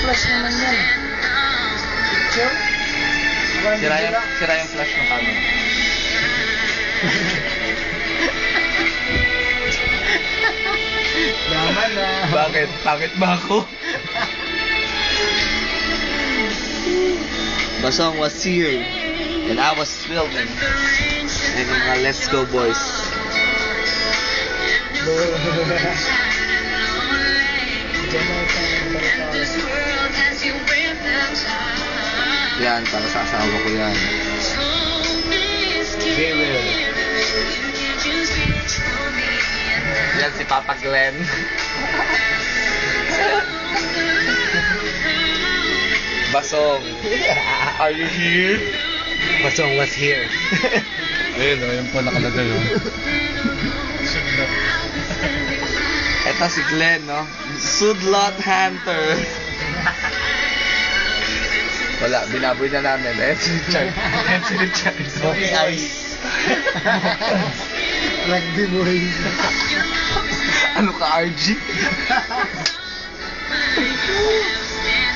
flash naman yan. Picture? Sira yung flash ng camera. Naman na. Bakit? Pangit ba ako? The song was here and I was filming. And yung mga Let's Go Boys. Yan, para sa asawa ko yan. Yan si Papa Glenn. Basong, are you here? Basong was here. Ayun, ayun po nakalagay yun. Ito si Glenn, no? Sudlot Hunter. Wala, binaboy na namin. Ayan si Richard. Ayan si Richard. Okay, ice. Rugby boy. Ano ka, RG?